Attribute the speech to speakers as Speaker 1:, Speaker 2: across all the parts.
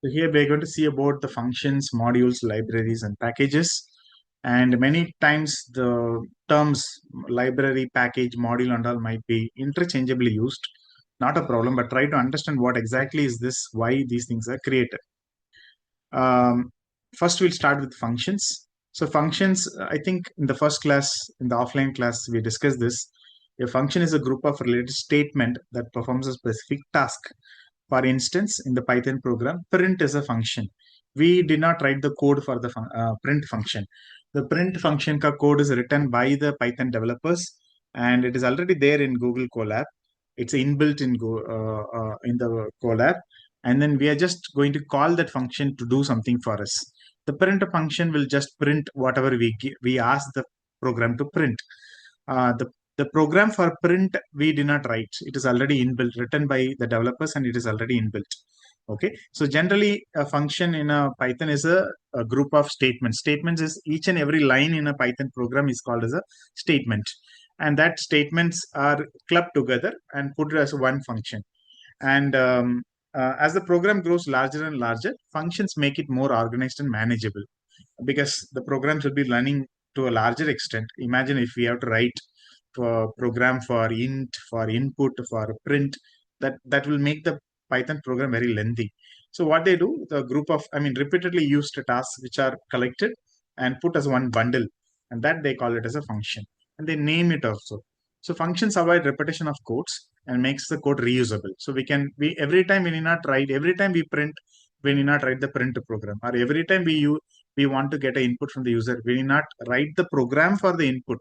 Speaker 1: So here we're going to see about the functions, modules, libraries, and packages. And many times the terms library, package, module, and all might be interchangeably used. Not a problem, but try to understand what exactly is this, why these things are created. Um, First, we'll start with functions. So functions, I think in the first class, in the offline class, we discussed this. A function is a group of related statement that performs a specific task. For instance, in the Python program, print is a function. We did not write the code for the print function. The print function code is written by the Python developers, and it is already there in Google Colab. It's inbuilt in the Colab, and then we are just going to call that function to do something for us. The print function will just print whatever we ask the program to print. The program for print we did not write. It is already inbuilt, written by the developers, and it is already inbuilt. Okay, so generally a function in a Python is a group of statements. Statements is each and every line in a Python program is called as a statement, and that statements are clubbed together and put as one function. And as the program grows larger and larger, functions make it more organized and manageable because the programs will be running to a larger extent. Imagine if we have to write for program for int, for input, for print, that will make the Python program very lengthy. So what they do, the group of, repeatedly used tasks which are collected and put as one bundle, and that they call it as a function, and they name it also. So functions avoid repetition of codes and makes the code reusable. So we every time we need not write, every time we print, we need not write the print program, or every time we want to get an input from the user, we need not write the program for the input.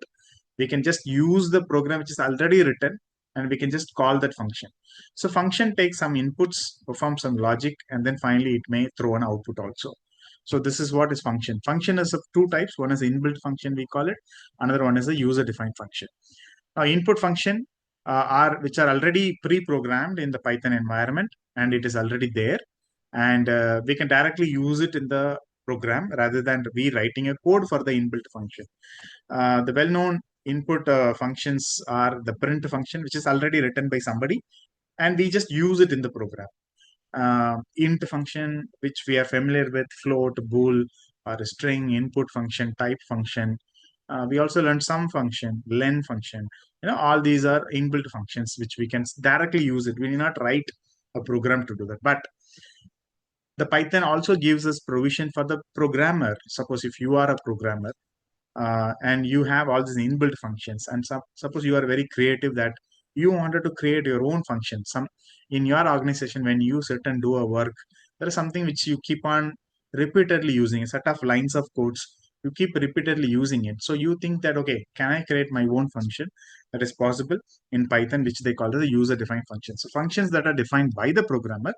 Speaker 1: We can just use the program which is already written, and we can just call that function. So function takes some inputs, performs some logic, and then finally it may throw an output also. So this is what is function. Function is of two types. One is inbuilt function, we call it. Another one is a user defined function. Now input function are which are already pre-programmed in the Python environment, and it is already there, and we can directly use it in the program rather than rewriting a code for the inbuilt function. The well-known input functions are the print function, which is already written by somebody, and we just use it in the program. Int function, which we are familiar with, float, bool, or a string, input function, type function. We also learned some function, len function. All these are inbuilt functions which we can directly use it. We need not write a program to do that. But the Python also gives us provision for the programmer. Suppose if you are a programmer, and you have all these inbuilt functions, and suppose you are very creative that you wanted to create your own function. Some in your organization, when you sit and do a work, there is something which you keep on repeatedly using, a set of lines of codes you keep repeatedly using it. So you think that, okay, can I create my own function? That is possible in Python, which they call the user defined function. So functions that are defined by the programmer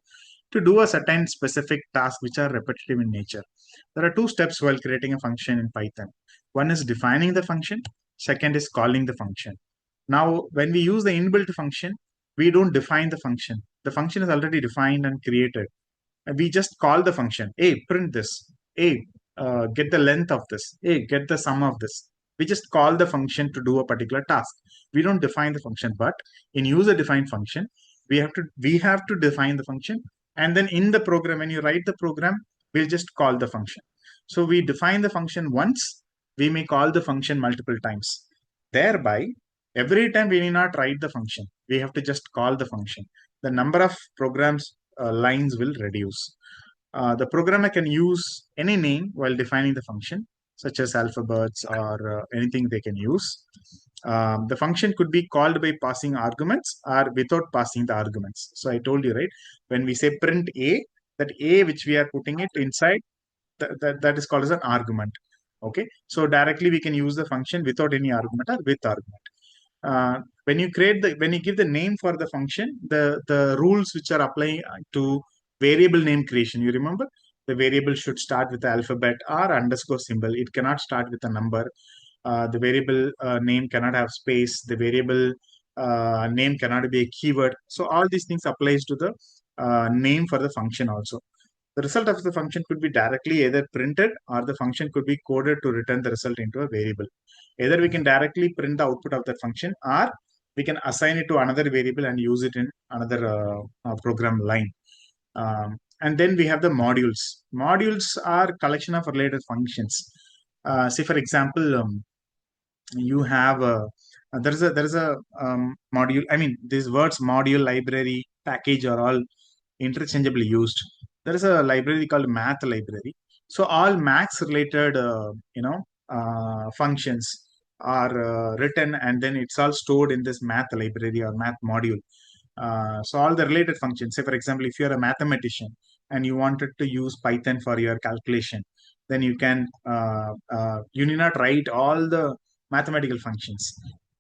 Speaker 1: to do a certain specific task which are repetitive in nature. There are two steps while creating a function in Python. One is defining the function, second is calling the function. Now, when we use the inbuilt function, we don't define the function. The function is already defined and created. And we just call the function, hey, print this, hey, get the length of this, hey, get the sum of this. We just call the function to do a particular task. We don't define the function, but in user defined function, we have to define the function, and then in the program, when you write the program, we'll just call the function. So we define the function once, we may call the function multiple times. Thereby, every time we need not write the function, we have to just call the function. The number of programs lines will reduce. The programmer can use any name while defining the function, such as alphabets or anything they can use. The function could be called by passing arguments or without passing the arguments. So I told you, right? When we say print A, that A which we are putting it inside, that is called as an argument. Okay, so directly we can use the function without any argument or with argument. When you give the name for the function, the rules which are applying to variable name creation, you remember the variable should start with the alphabet or underscore symbol. It cannot start with a number. The variable name cannot have space. The variable name cannot be a keyword. So all these things applies to the name for the function also. The result of the function could be directly either printed, or the function could be coded to return the result into a variable. Either we can directly print the output of that function, or we can assign it to another variable and use it in another program line. And then we have the modules. Modules are collection of related functions. Say for example, you have a module. I mean, these words module, library, package are all interchangeably used. There is a library called math library. So all maths related functions are written, and then it's all stored in this math library or math module. So all the related functions, say for example, if you're a mathematician and you wanted to use Python for your calculation, then you need not write all the mathematical functions.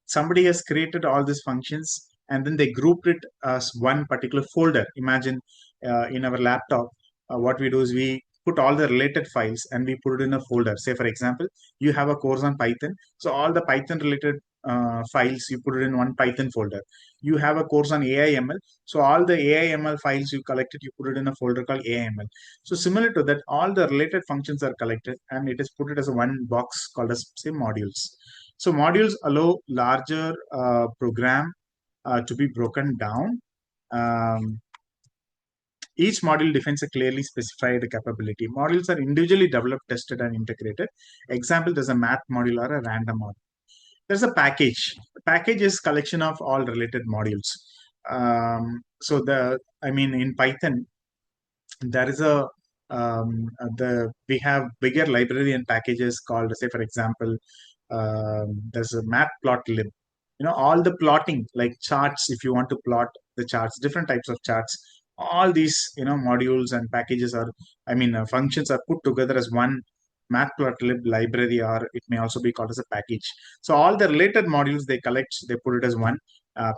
Speaker 1: Somebody has created all these functions, and then they grouped it as one particular folder. Imagine in our laptop, what we do is we put all the related files and we put it in a folder. Say for example, you have a course on Python, so all the Python related files you put it in one Python folder. You have a course on AI/ML, so all the AI/ML files you collected, you put it in a folder called AI/ML. So similar to that, all the related functions are collected and it is put it as a one box called as, say, modules. So modules allow larger program to be broken down. Um, each module defines a clearly specified capability. Modules are individually developed, tested, and integrated. Example, there's a math module or a random module. There's a package. The package is collection of all related modules. I mean, in Python, there is we have bigger library and packages called, say, for example, there's a matplotlib. All the plotting, like charts, if you want to plot the charts, different types of charts, all these, modules and packages are, functions are put together as one matplotlib library, or it may also be called as a package. So all the related modules they collect, they put it as one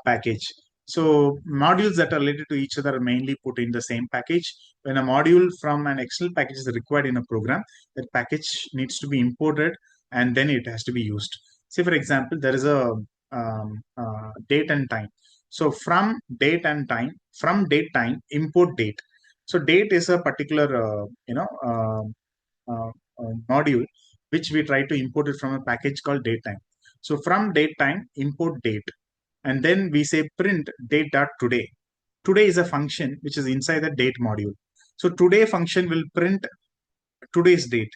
Speaker 1: package. So modules that are related to each other are mainly put in the same package. When a module from an Excel package is required in a program, that package needs to be imported and then it has to be used. Say, for example, there is a date and time. So from date time, import date. So date is a particular, module which we try to import it from a package called datetime. So from datetime, import date, and then we say print date dot today. Today is a function which is inside the date module. So today function will print today's date.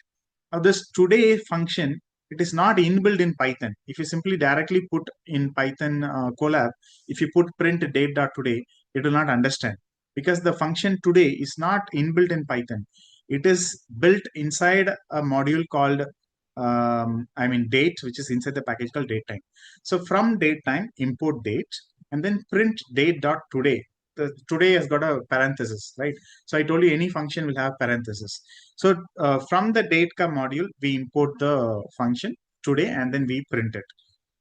Speaker 1: Now this today function, it is not inbuilt in Python. If you simply directly put in Python Colab, if you put print date dot today, it will not understand, because the function today is not inbuilt in Python. It is built inside a module called date, which is inside the package called datetime. So from datetime, import date, and then print date dot today. The today has got a parenthesis, right? So I told you any function will have parenthesis. So from the dateka module, we import the function today and then we print it.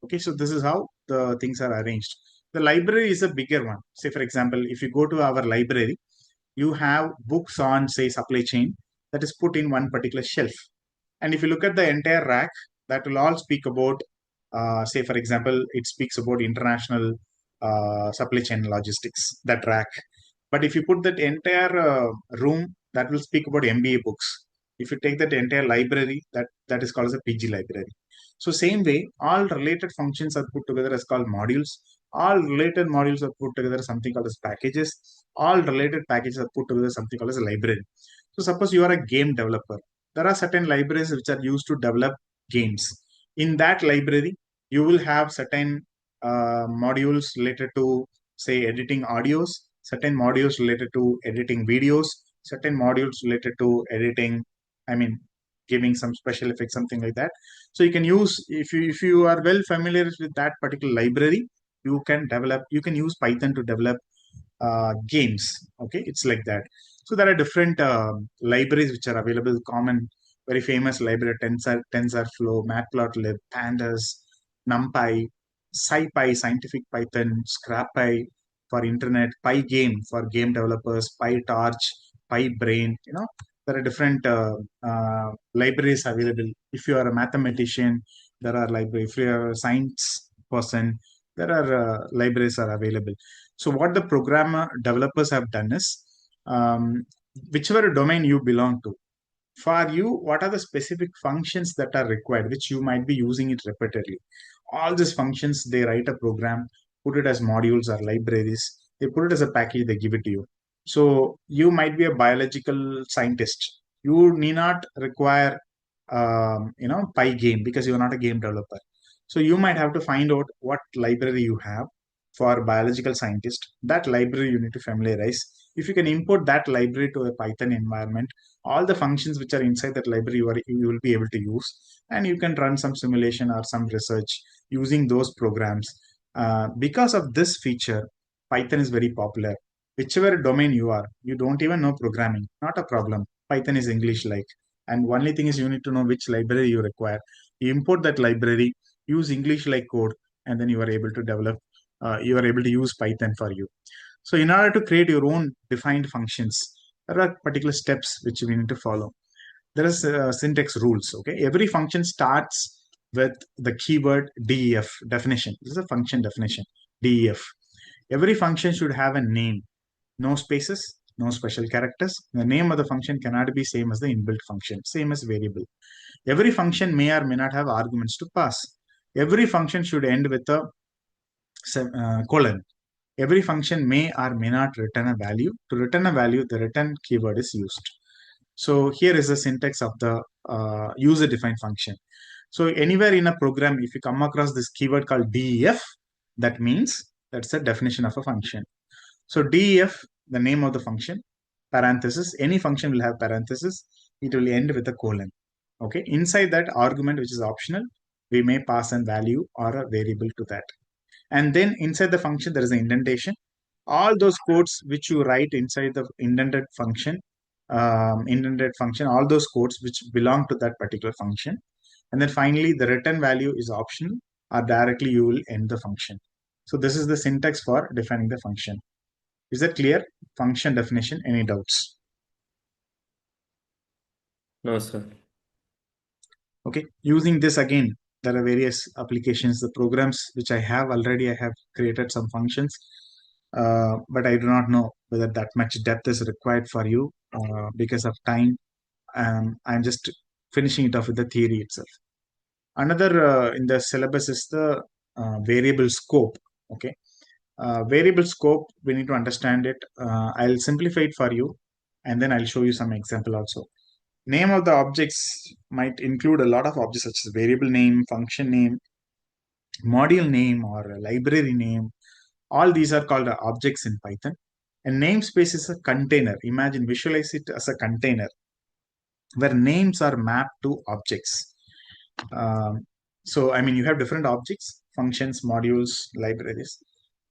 Speaker 1: Okay, so this is how the things are arranged. The library is a bigger one. Say, for example, if you go to our library, you have books on, say, supply chain that is put in one particular shelf. And if you look at the entire rack, that will all speak about, say, for example, it speaks about international supply chain logistics, that rack. But if you put that entire room, that will speak about MBA books. If you take that entire library, that is called as a PG library. So same way, all related functions are put together as called modules. All related modules are put together as something called as packages. All related packages are put together as something called as a library. So suppose you are a game developer. There are certain libraries which are used to develop games. In that library, you will have certain modules related to, say, editing audios, certain modules related to editing videos, certain modules related to editing, I mean, giving some special effects, something like that. So you can use, if you are well familiar with that particular library, you can use Python to develop games. Okay, it's like that. So there are different libraries which are available. Common, very famous library: TensorFlow, Matplotlib, Pandas, NumPy, SciPy, Scientific Python, ScrapPy for internet, Pygame for game developers, PyTorch, PyBrain. There are different libraries available. If you are a mathematician, there are libraries. If you are a science person, there are libraries are available. So what the programmer developers have done is, whichever domain you belong to, for you, what are the specific functions that are required, which you might be using it repeatedly. All these functions, they write a program, put it as modules or libraries. They put it as a package, they give it to you. So you might be a biological scientist. You need not require Pygame because you're not a game developer. So you might have to find out what library you have for biological scientist. That library you need to familiarize. If you can import that library to a Python environment, all the functions which are inside that library you will be able to use, and you can run some simulation or some research using those programs. Because of this feature, Python is very popular. Whichever domain you are, you don't even know programming, not a problem. Python is English like, and only thing is you need to know which library you require. You import that library, use English like code, and then you are able to develop. You are able to use Python for you. So in order to create your own defined functions, there are particular steps which we need to follow. There is syntax rules. Okay, every function starts with the keyword def definition. This is a function definition. Def. Every function should have a name. No spaces, no special characters. The name of the function cannot be same as the inbuilt function, same as variable. Every function may or may not have arguments to pass. Every function should end with a colon. Every function may or may not return a value. To return a value, the return keyword is used. So here is the syntax of the user-defined function. So anywhere in a program, if you come across this keyword called def, that means that's the definition of a function. So def, the name of the function, parenthesis, any function will have parenthesis, it will end with a colon. Okay, inside that argument, which is optional, we may pass a value or a variable to that. And then inside the function, there is an indentation. All those codes which you write inside the indented function, all those codes which belong to that particular function. And then finally, the return value is optional, or directly you will end the function. So this is the syntax for defining the function. Is that clear? Function definition, any doubts?
Speaker 2: No, sir.
Speaker 1: Okay, using this again, there are various applications, the programs which I have already, I have created some functions, but I do not know whether that much depth is required for you because of time. I'm just finishing it off with the theory itself. Another in the syllabus is the variable scope. Okay, variable scope, we need to understand it. I'll simplify it for you, and then I'll show you some example also. Name of the objects might include a lot of objects such as variable name, function name, module name, or a library name. All these are called objects in Python. A namespace is a container. Imagine, visualize it as a container where names are mapped to objects. So, I mean, you have different objects, functions, modules, libraries.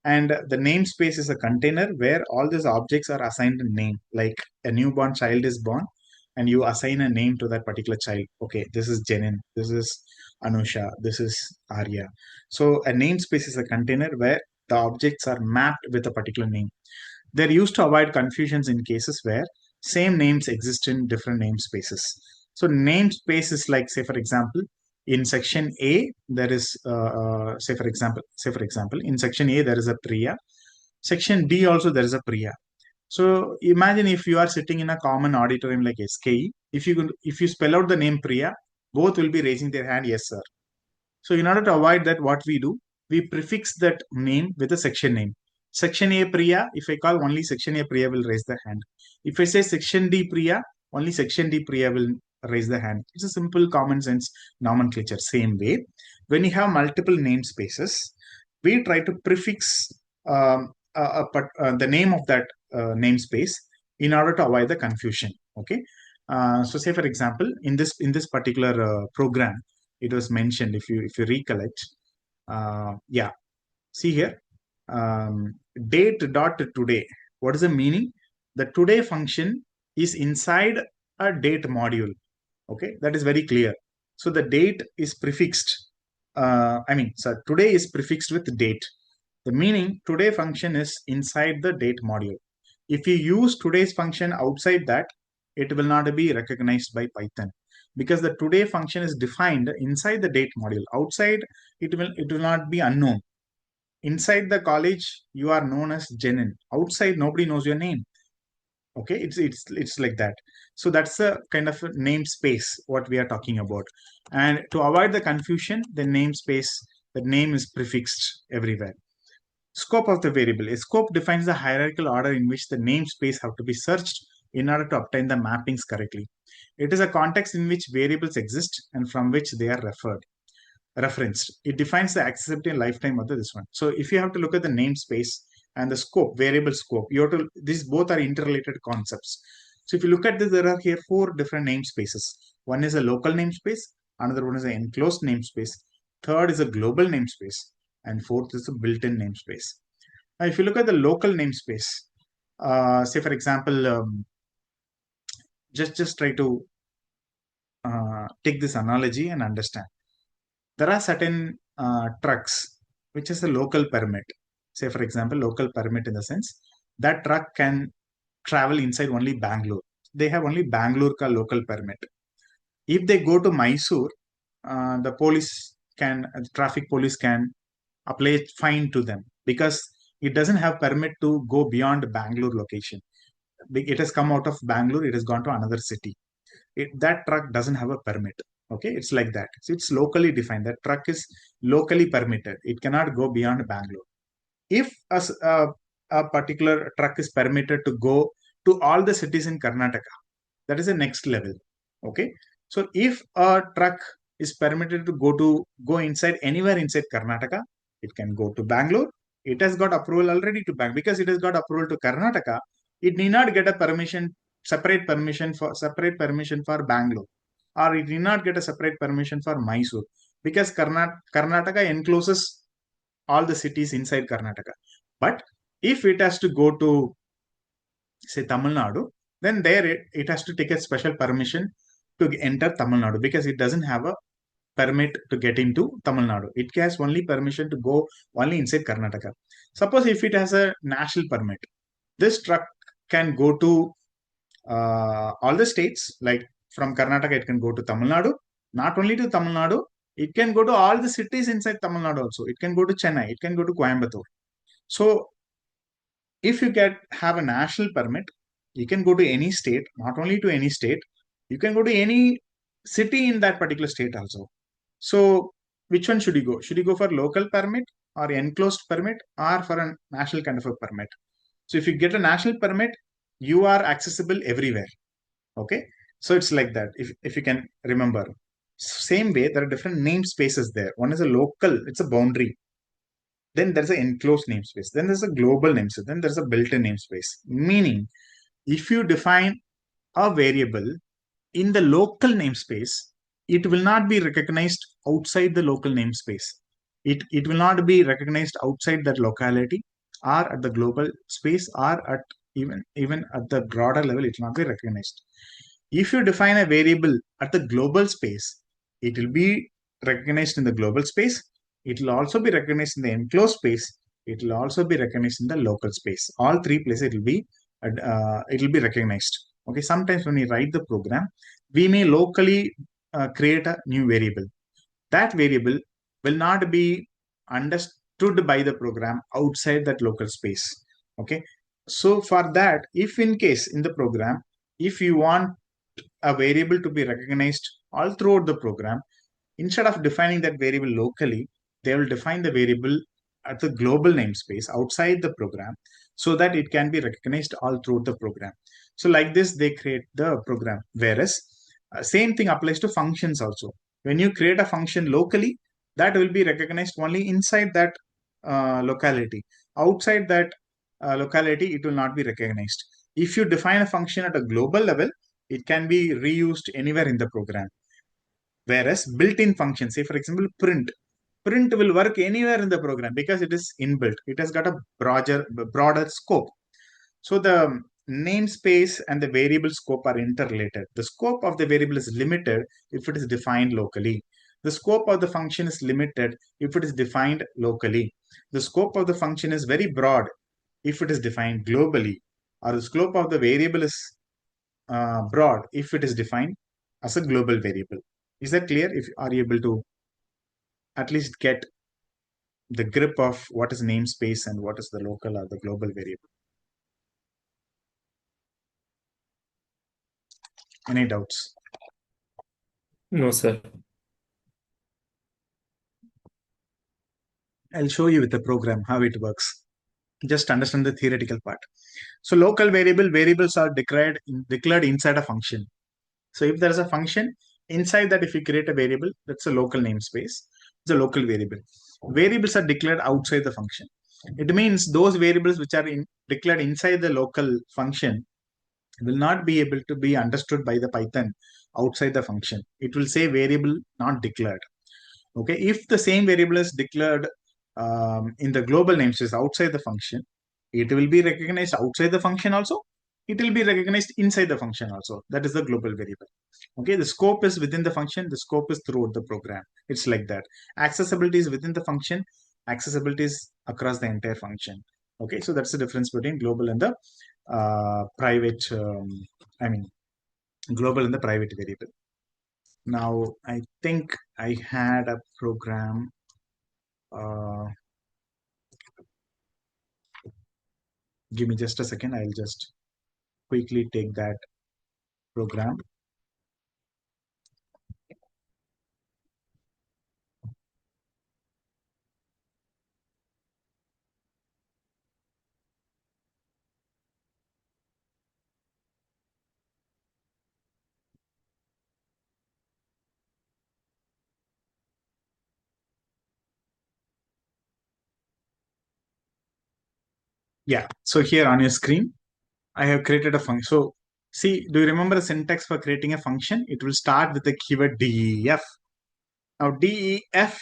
Speaker 1: And the namespace is a container where all these objects are assigned a name. Like a newborn child is born, and you assign a name to that particular child. Okay, this is Jenin, this is Anusha, this is Arya. So a namespace is a container where the objects are mapped with a particular name. They're used to avoid confusions in cases where same names exist in different namespaces. So namespace is like, say for example, in section A there is say for example, in section A there is a Priya. Section D also there is a Priya. So imagine if you are sitting in a common auditorium like SKE, if you spell out the name Priya, both will be raising their hand, yes sir. So in order to avoid that, what we do, we prefix that name with a section name. Section A Priya, if I call only section A Priya will raise the hand. If I say section D Priya, only section D Priya will raise the hand. It's a simple common sense nomenclature. Same way, when you have multiple namespaces, we try to prefix the name of that namespace in order to avoid the confusion. Okay. So say for example, in this particular program, it was mentioned, if you recollect, yeah, see here, date dot today. What is the meaning? The today function is inside a date module. Okay, that is very clear. So the date is prefixed. Today is prefixed with date. The meaning, today function is inside the date module. If you use today's function outside that, it will not be recognized by Python, because the today function is defined inside the date module. Outside, it will not be unknown. Inside the college, you are known as Jenin. Outside, nobody knows your name. Okay, it's like that. So that's the kind of namespace what we are talking about. And to avoid the confusion, the namespace, the name is prefixed everywhere. Scope of the variable. A scope defines the hierarchical order in which the namespace have to be searched in order to obtain the mappings correctly. It is a context in which variables exist and from which they are referenced. It defines the accessibility and lifetime of this one. So if you have to look at the namespace and the scope, variable scope, you have to, these both are interrelated concepts. So if you look at this, there are here four different namespaces. One is a local namespace, another one is an enclosed namespace, third is a global namespace, and fourth is a built-in namespace. Now, if you look at the local namespace, say for example, just try to take this analogy and understand. There are certain trucks which is a local permit. Say for example, local permit in the sense that truck can travel inside only Bangalore. They have only Bangalore ka local permit. If they go to Mysore, the traffic police can apply fine to them because it doesn't have permit to go beyond Bangalore location. It has come out of Bangalore, it has gone to another city. That truck doesn't have a permit. Okay, it's like that. So it's locally defined. That truck is locally permitted. It cannot go beyond Bangalore. If a particular truck is permitted to go to all the cities in Karnataka, that is the next level. Okay, so if a truck is permitted to go inside anywhere inside Karnataka, it can go to Bangalore. It has got approval already to Bangalore because it has got approval to Karnataka. It need not get a separate permission for Bangalore, or it need not get a separate permission for Mysore because Karnataka encloses all the cities inside Karnataka. But if it has to go to say Tamil Nadu, then there it has to take a special permission to enter Tamil Nadu because it doesn't have a permit to get into Tamil Nadu. It has only permission to go only inside Karnataka. Suppose if it has a national permit, this truck can go to all the states, like from Karnataka, it can go to Tamil Nadu. Not only to Tamil Nadu, it can go to all the cities inside Tamil Nadu also. It can go to Chennai, it can go to Coimbatore. So if you have a national permit, you can go to any state, not only to any state, you can go to any city in that particular state also. So which one should you go? Should you go for local permit or enclosed permit or for a national kind of a permit? So if you get a national permit, you are accessible everywhere. Okay. So it's like that. If you can remember. Same way, there are different namespaces there. One is a local, it's a boundary. Then there's an enclosed namespace. Then there's a global namespace. Then there's a built-in namespace. Meaning, if you define a variable in the local namespace, it will not be recognized outside the local namespace. It will not be recognized outside that locality or at the global space or at even at the broader level, it will not be recognized. If you define a variable at the global space, it will be recognized in the global space. It will also be recognized in the enclosed space. It will also be recognized in the local space. All three places it will be recognized. Okay. Sometimes when we write the program, we may locally create a new variable. That variable will not be understood by the program outside that local space. Okay. So for that, if in case in the program, if you want a variable to be recognized all throughout the program, instead of defining that variable locally, they will define the variable at the global namespace outside the program so that it can be recognized all throughout the program. So like this, they create the program. Whereas same thing applies to functions also. When you create a function locally, that will be recognized only inside that locality. Outside that locality, it will not be recognized. If you define a function at a global level, it can be reused anywhere in the program. Whereas built-in functions, say for example, print will work anywhere in the program because it is inbuilt. It has got a broader scope. So the namespace and the variable scope are interrelated. The scope of the variable is limited if it is defined locally. The scope of the function is limited if it is defined locally. The scope of the function is very broad if it is defined globally, or the scope of the variable is broad if it is defined as a global variable. Is that clear? If are you able to at least get the grip of what is namespace and what is the local or the global variable? Any doubts?
Speaker 2: No, sir.
Speaker 1: I'll show you with the program how it works. Just understand the theoretical part. So local variables are declared inside a function. So if there is a function inside that, if you create a variable, that's a local namespace. It's a local variable. Variables are declared outside the function. It means those variables which are declared inside the local function will not be able to be understood by the Python outside the function. It will say variable not declared. Okay, if the same variable is declared in the global namespace outside the function, it will be recognized outside the function also. It will be recognized inside the function also. That is the global variable. Okay, the scope is within the function. The scope is throughout the program. It's like that. Accessibility is within the function. Accessibility is across the entire function. Okay, so that's the difference between global and the private. I mean, global and the private variable. Now, I think I had a program. Uh, Give me just a second. I'll just quickly take that program. Yeah. So here on your screen, I have created a function. So see, do you remember the syntax for creating a function? It will start with the keyword def. Now def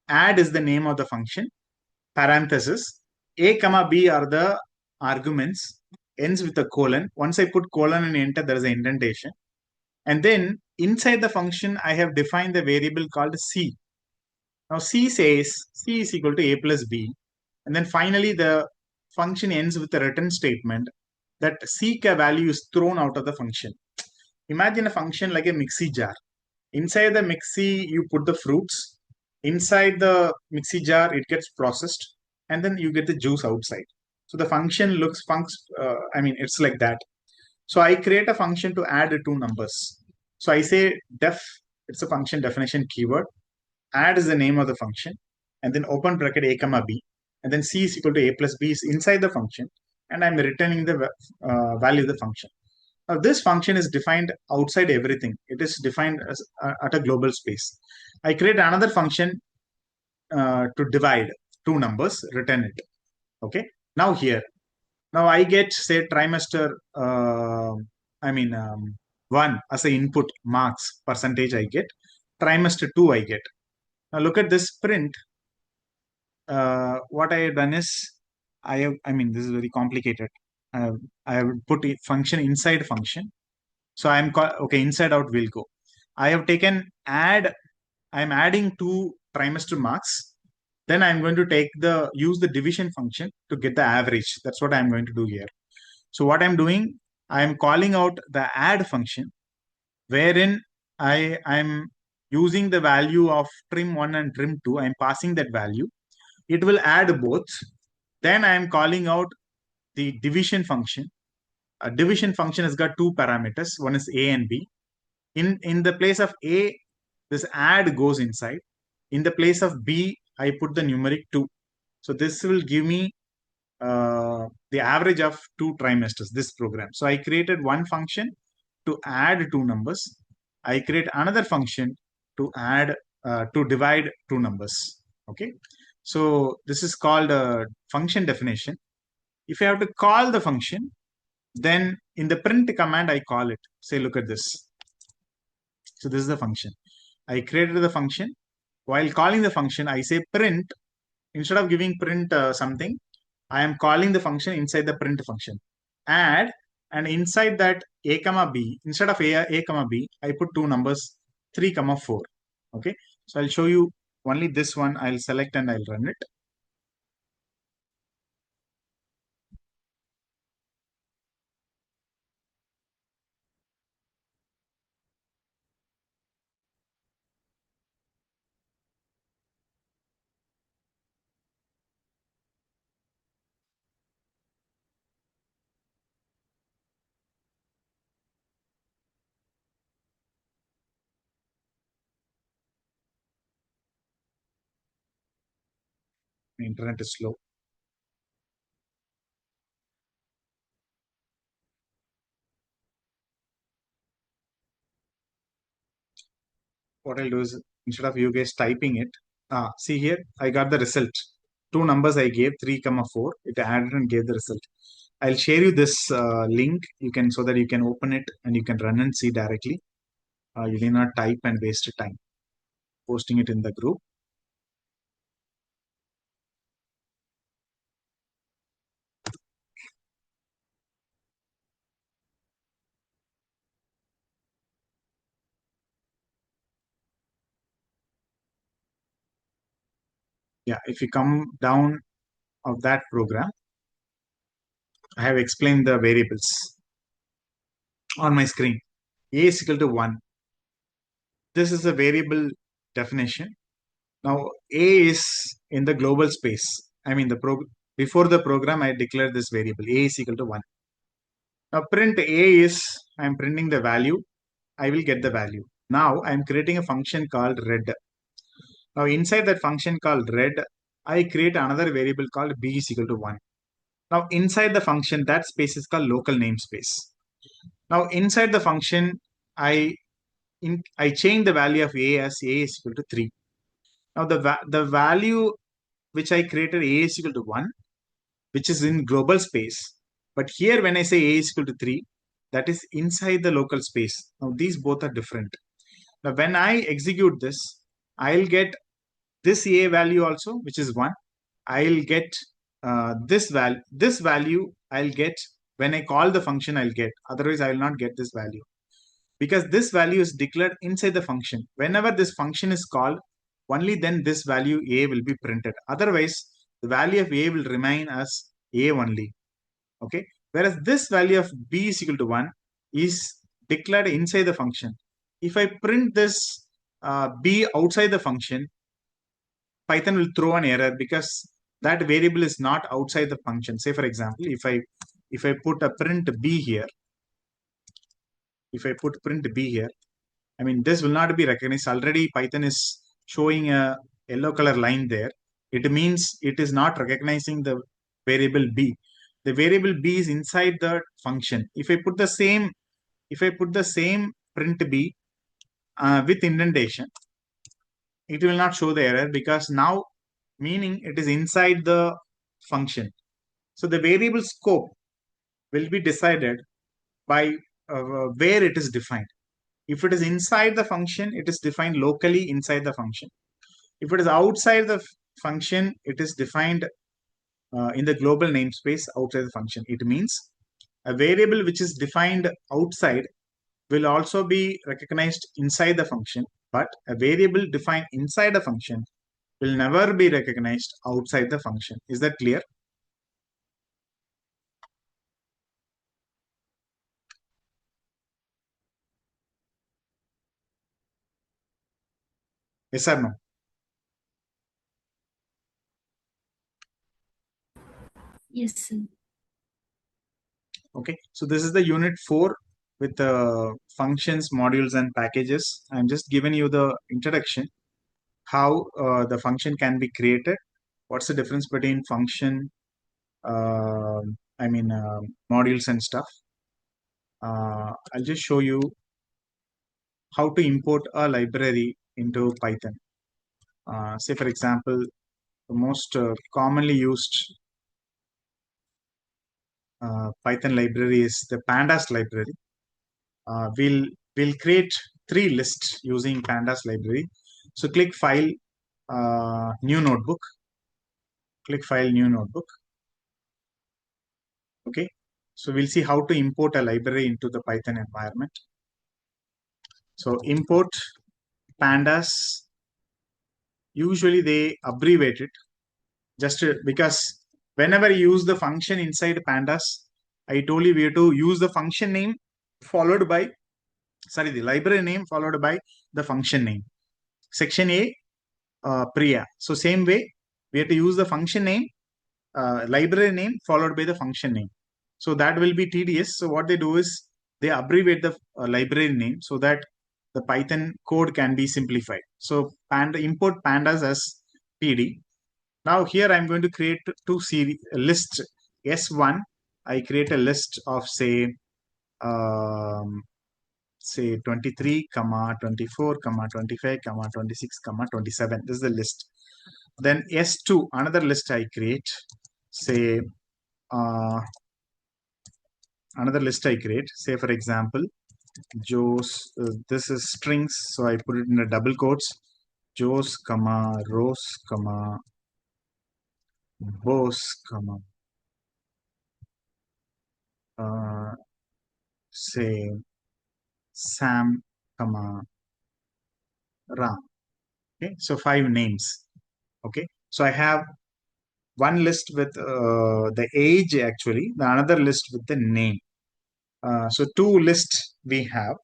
Speaker 1: add is the name of the function. Parenthesis a comma b are the arguments. Ends with a colon. Once I put colon and enter, there is an indentation. And then inside the function, I have defined the variable called c. Now C says C is equal to A plus B. And then finally the function ends with a return statement that C value is thrown out of the function. Imagine a function like a mixie jar. Inside the mixie, you put the fruits. Inside the mixie jar, it gets processed. And then you get the juice outside. So the function it's like that. So I create a function to add two numbers. So I say def, it's a function definition keyword. Add is the name of the function, and then open bracket a comma b, and then c is equal to a plus b is inside the function, and I'm returning the value of the function. Now this function is defined outside everything. It is defined as, at a global space. I create another function to divide two numbers, return it. Okay. Now here, now I get say trimester. One as a input marks percentage I get. Trimester two I get. Now look at this print. What I have done is this is very complicated. I have put a function inside function. So okay, inside out will go. I have taken add, I'm adding two trimester marks. Then I'm going to use the division function to get the average. That's what I'm going to do here. So what I'm doing, I'm calling out the add function, wherein I'm using the value of trim1 and trim2. I'm passing that value. It will add both. Then I am calling out the division function. A division function has got two parameters. One is a and b. In the place of a, this add goes inside. In the place of b, I put the numeric 2. So this will give me the average of two trimesters, this program. So I created one function to add two numbers. I create another function to divide two numbers. Okay. So this is called a function definition. If I have to call the function, then in the print command, I call it. Say, look at this. So this is the function. I created the function. While calling the function, I say print. Instead of giving print something, I am calling the function inside the print function. Add, and inside that a comma b, instead of a comma b, I put two numbers, 3 comma 4. Okay. So I'll show you only this one. I'll select and I'll run it. The internet is slow. what I'll do is instead of you guys typing it, see here, I got the result. Two numbers I gave, 3, 4. It added and gave the result. I'll share you this link. You can so that you can open it and you can run and see directly. You need not type and waste time posting it in the group. Yeah, if you come down of that program, I have explained the variables on my screen. A is equal to 1. This is a variable definition. Now, A is in the global space. I mean, before the program, I declared this variable. A is equal to 1. Now, print A is, I'm printing the value. I will get the value. Now, I'm creating a function called red. Now, inside that function called red, I create another variable called B is equal to 1. Now, inside the function, that space is called local namespace. Now, inside the function, I change the value of A as A is equal to 3. Now, the value which I created A is equal to 1, which is in global space. But here, when I say A is equal to 3, that is inside the local space. Now, these both are different. Now, when I execute this, I'll get this A value also, which is 1. I'll get this value I'll get when I call the function, I'll get. Otherwise, I will not get this value. Because this value is declared inside the function. Whenever this function is called, only then this value A will be printed. Otherwise, the value of A will remain as A only. Okay. Whereas this value of B is equal to 1 is declared inside the function. If I print this B outside the function, Python will throw an error because that variable is not outside the function. Say, for example, if I put a print B here, I mean, this will not be recognized. Already Python is showing a yellow color line there. It means it is not recognizing the variable B. The variable B is inside the function. If I put the same print B with indentation, it will not show the error because now meaning it is inside the function. So the variable scope will be decided by where it is defined. If it is inside the function, it is defined locally inside the function. If it is outside the function, it is defined in the global namespace outside the function. It means a variable which is defined outside will also be recognized inside the function, but a variable defined inside a function will never be recognized outside the function. Is that clear? Yes or no?
Speaker 3: Yes, sir.
Speaker 1: Okay, so this is the unit 4 with functions, modules, and packages. I'm just giving you the introduction, how the function can be created. What's the difference between function, modules and stuff. I'll just show you how to import a library into Python. Say, for example, the most commonly used Python library is the Pandas library. We'll create 3 lists using Pandas library. So click File, New Notebook. Click File, New Notebook. Okay. So we'll see how to import a library into the Python environment. So import Pandas. Usually they abbreviate it just because whenever you use the function inside Pandas, I told you we have to use the function name followed by, the library name followed by the function name. Section A, Priya. So same way, we have to use the function name, library name followed by the function name. So that will be tedious. So what they do is they abbreviate the library name so that the Python code can be simplified. So import pandas as PD. Now here I'm going to create two series list S1. I create a list of say say 23, 24, 25, 26, 27. This is the list. Then S2, another list I create. Say another list I create. Say for example, Joe's. This is strings, so I put it in a double quotes. Joe's, Rose, Bose, say Sam, Ram. Okay, so 5 names. Okay, so I have one list with the age actually, the another list with the name. So 2 lists we have.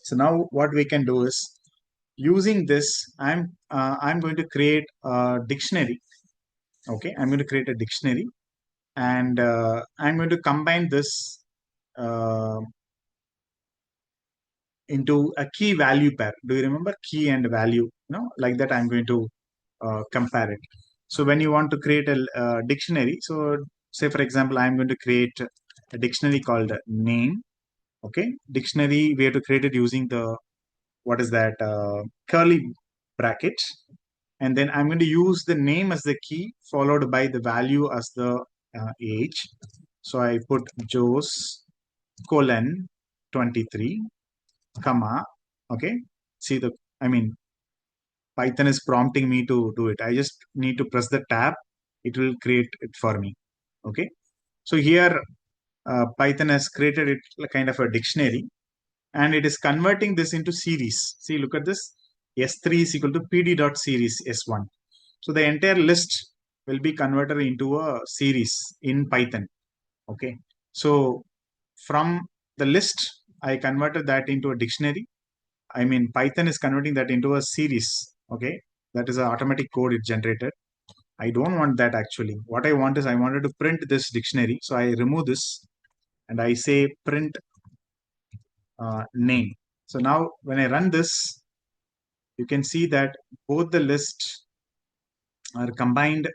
Speaker 1: So now what we can do is, using this, I'm going to create a dictionary. Okay, I'm going to create a dictionary, and I'm going to combine this uh, into a key value pair. Do you remember key and value? Like that I'm going to compare it. So when you want to create a dictionary, so say for example, I'm going to create a dictionary called name. Okay, dictionary, we have to create it using the, what is that, curly bracket, and then I'm going to use the name as the key followed by the value as the age. So I put Joe's colon 23 comma. Okay, see the, I mean, Python is prompting me to do it. I just need to press the tab, it will create it for me. Okay, so here Python has created it like kind of a dictionary, and it is converting this into series. See, look at this. S3 is equal to pd.series S1. So the entire list will be converted into a series in Python. Okay, so from the list, I converted that into a dictionary. I mean, Python is converting that into a series. Okay, that is an automatic code it generated. I don't want that actually. What I want is, I wanted to print this dictionary. So I remove this and I say print name. So now when I run this, you can see that both the lists are combined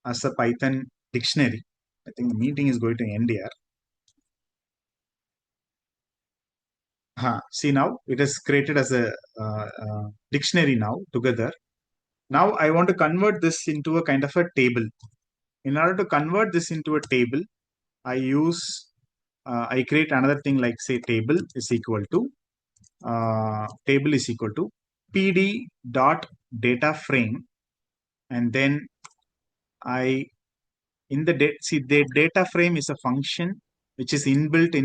Speaker 1: as a Python dictionary. I think the meeting is going to end here. See, now it is created as a dictionary now together. Now I want to convert this into a kind of a table. In order to convert this into a table, I create another thing like, say, table is equal to pd dot data frame, and then the data frame is a function which is inbuilt in the